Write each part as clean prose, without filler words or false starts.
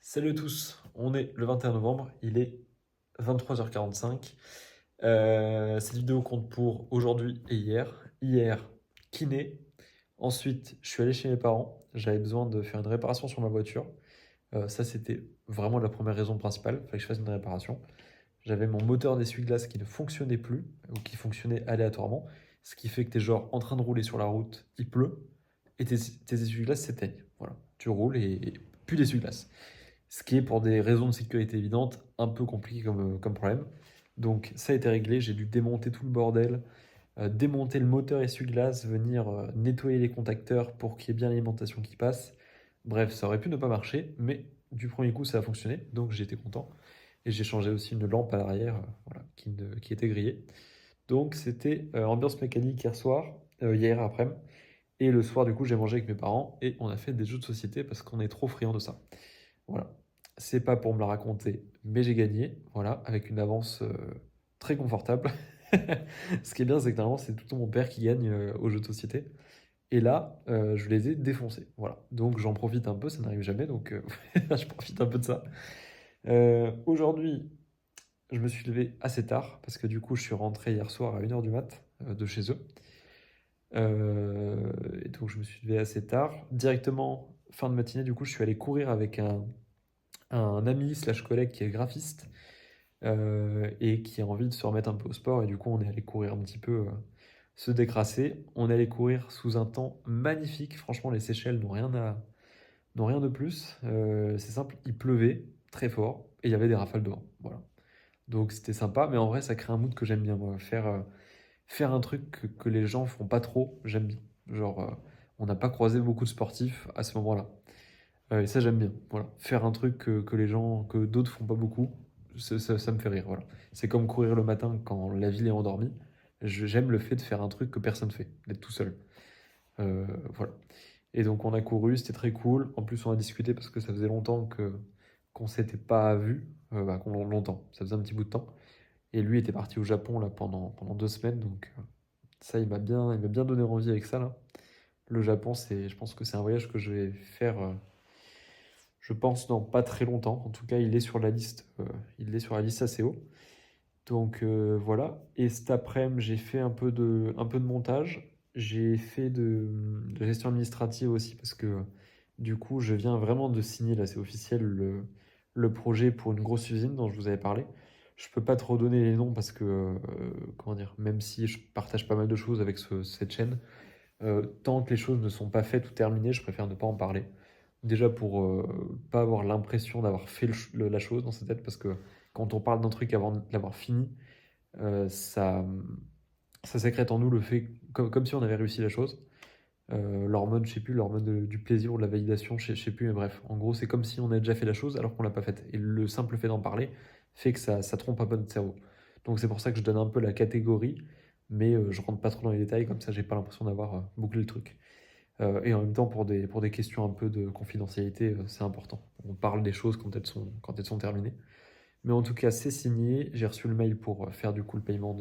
Salut à tous, on est le 21 novembre, il est 23h45. Cette vidéo compte pour aujourd'hui et hier. Hier, kiné. Ensuite, je suis allé chez mes parents. J'avais besoin de faire une réparation sur ma voiture. Ça, c'était vraiment la première raison principale. Il fallait que je fasse une réparation. J'avais mon moteur d'essuie-glace qui ne fonctionnait plus, ou qui fonctionnait aléatoirement. Ce qui fait que tu es genre en train de rouler sur la route, il pleut, et tes essuie-glaces s'éteignent. Voilà. Tu roules et plus d'essuie-glace. Ce qui est pour des raisons de sécurité évidentes un peu compliqué comme problème. Donc ça a été réglé, j'ai dû démonter tout le bordel, démonter le moteur essuie-glace, venir nettoyer les contacteurs pour qu'il y ait bien l'alimentation qui passe. Bref, ça aurait pu ne pas marcher, mais du premier coup ça a fonctionné, donc j'étais content. Et j'ai changé aussi une lampe à l'arrière voilà, qui était grillée. Donc c'était ambiance mécanique hier soir, hier après-midi. Et le soir, du coup, j'ai mangé avec mes parents et on a fait des jeux de société parce qu'on est trop friands de ça. Voilà. C'est pas pour me la raconter, mais j'ai gagné, voilà, avec une avance très confortable. Ce qui est bien, c'est que normalement, c'est tout le temps mon père qui gagne aux jeux de société. Et là, je les ai défoncés. Voilà. Donc j'en profite un peu, ça n'arrive jamais, donc je profite un peu de ça. Aujourd'hui, je me suis levé assez tard, parce que du coup, je suis rentré hier soir à 1h du mat de chez eux. Et donc je me suis levé assez tard. Directement, fin de matinée, du coup, je suis allé courir avec un ami slash collègue qui est graphiste et qui a envie de se remettre un peu au sport. Et du coup, on est allé courir un petit peu, se décrasser. On est allé courir sous un temps magnifique. Franchement, les Seychelles n'ont rien de plus. C'est simple, il pleuvait très fort et il y avait des rafales de vent. Voilà. Donc c'était sympa, mais en vrai, ça crée un mood que j'aime bien, moi. Faire un truc que les gens font pas trop, j'aime bien. Genre, on n'a pas croisé beaucoup de sportifs à ce moment-là. Et ça, j'aime bien. Voilà. Faire un truc que les gens, que d'autres font pas beaucoup, ça me fait rire. Voilà. C'est comme courir le matin quand la ville est endormie. J'aime le fait de faire un truc que personne fait, d'être tout seul. Voilà. Et donc, on a couru, c'était très cool. En plus, on a discuté parce que ça faisait longtemps qu'on s'était pas vu. Longtemps, ça faisait un petit bout de temps. Et lui était parti au Japon là, pendant 2 semaines. Donc, ça, il m'a bien donné envie avec ça là. Le Japon, je pense que c'est un voyage que je vais faire. Je pense dans pas très longtemps. En tout cas, il est sur la liste assez haut. Donc voilà. Et cet après-midi, j'ai fait un peu de montage. J'ai fait de gestion administrative aussi parce que du coup, je viens vraiment de signer, là c'est officiel, le projet pour une grosse usine dont je vous avais parlé. Je peux pas trop donner les noms parce que, comment dire, même si je partage pas mal de choses avec cette chaîne, tant que les choses ne sont pas faites ou terminées, je préfère ne pas en parler. Déjà pour pas avoir l'impression d'avoir fait la chose dans sa tête, parce que quand on parle d'un truc avant de l'avoir fini, euh, ça, ça sécrète en nous le fait, comme si on avait réussi la chose. L'hormone, je sais plus, l'hormone du plaisir ou de la validation, je sais plus, mais bref. En gros, c'est comme si on avait déjà fait la chose alors qu'on l'a pas faite. Et le simple fait d'en parler fait que ça trompe un peu notre cerveau. Donc c'est pour ça que je donne un peu la catégorie, mais je rentre pas trop dans les détails, comme ça j'ai pas l'impression d'avoir bouclé le truc. Et en même temps, pour des questions un peu de confidentialité, c'est important. On parle des choses quand elles sont terminées. Mais en tout cas, c'est signé. J'ai reçu le mail pour faire du coup le paiement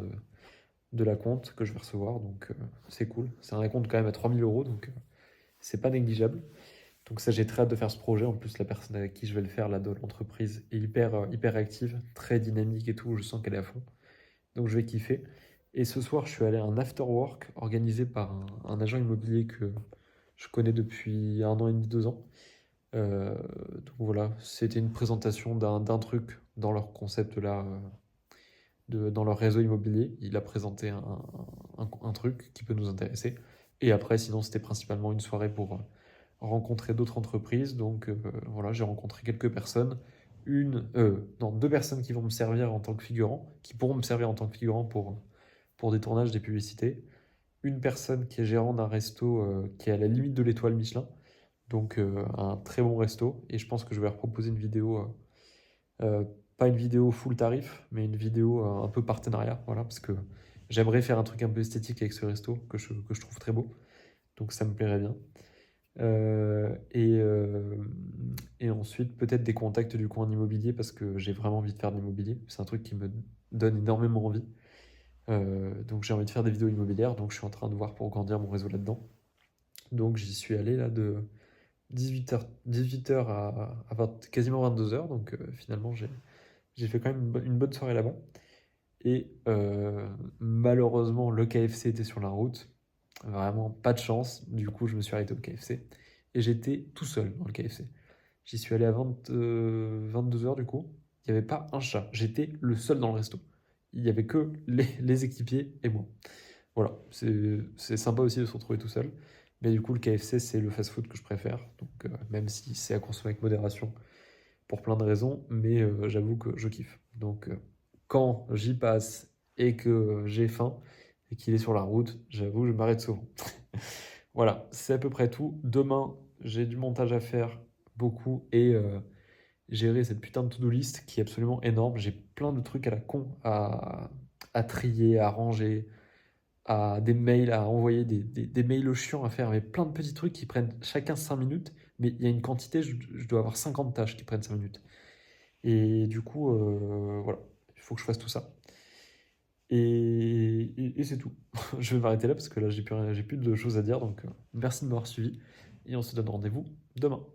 de la compte que je vais recevoir. Donc c'est cool. C'est un compte quand même à 3 000 euros, donc c'est pas négligeable. Donc ça, j'ai très hâte de faire ce projet. En plus, la personne avec qui je vais le faire, là, de l'entreprise, est hyper active, très dynamique et tout. Je sens qu'elle est à fond. Donc je vais kiffer. Et ce soir, je suis allé à un after work organisé par un agent immobilier que je connais depuis 1 an et demi, 2 ans. Donc voilà, c'était une présentation d'un truc dans leur concept là, dans leur réseau immobilier. Il a présenté un truc qui peut nous intéresser. Et après, sinon, c'était principalement une soirée pour rencontrer d'autres entreprises. Donc voilà, j'ai rencontré quelques personnes. Non, deux personnes qui vont me servir en tant que figurant, qui pourront me servir en tant que figurant pour des tournages, des publicités. Une personne qui est gérant d'un resto qui est à la limite de l'étoile Michelin. Donc un très bon resto. Et je pense que je vais leur proposer une vidéo, euh, pas une vidéo full tarif, mais une vidéo un peu partenariat. Voilà, parce que j'aimerais faire un truc un peu esthétique avec ce resto que je trouve très beau. Donc ça me plairait bien. Euh, et, euh, et ensuite, peut-être des contacts du coup en immobilier, parce que j'ai vraiment envie de faire de l'immobilier. C'est un truc qui me donne énormément envie. Donc j'ai envie de faire des vidéos immobilières, donc je suis en train de voir pour grandir mon réseau là-dedans. Donc j'y suis allé là 18h à quasiment 22h. Donc finalement, j'ai fait quand même une bonne soirée là-bas. Et malheureusement, le KFC était sur la route. Vraiment pas de chance. Du coup, je me suis arrêté au KFC. Et j'étais tout seul dans le KFC. J'y suis allé à 22h du coup. Il n'y avait pas un chat. J'étais le seul dans le resto. Il n'y avait que les équipiers et moi. Voilà, c'est sympa aussi de se retrouver tout seul. Mais du coup, le KFC, c'est le fast-food que je préfère. Donc, même si c'est à consommer avec modération pour plein de raisons, mais j'avoue que je kiffe. Donc, quand j'y passe et que j'ai faim et qu'il est sur la route, j'avoue, je m'arrête souvent. Voilà, c'est à peu près tout. Demain, j'ai du montage à faire, beaucoup, et gérer cette putain de to-do list qui est absolument énorme. J'ai plein de trucs à la con à trier, à ranger, à des mails à envoyer, des mails chiants à faire, mais plein de petits trucs qui prennent chacun 5 minutes, mais il y a une quantité, je dois avoir 50 tâches qui prennent 5 minutes. Et du coup, voilà, il faut que je fasse tout ça. Et c'est tout. Je vais m'arrêter là parce que là, j'ai plus de choses à dire, donc merci de m'avoir suivi, et on se donne rendez-vous demain.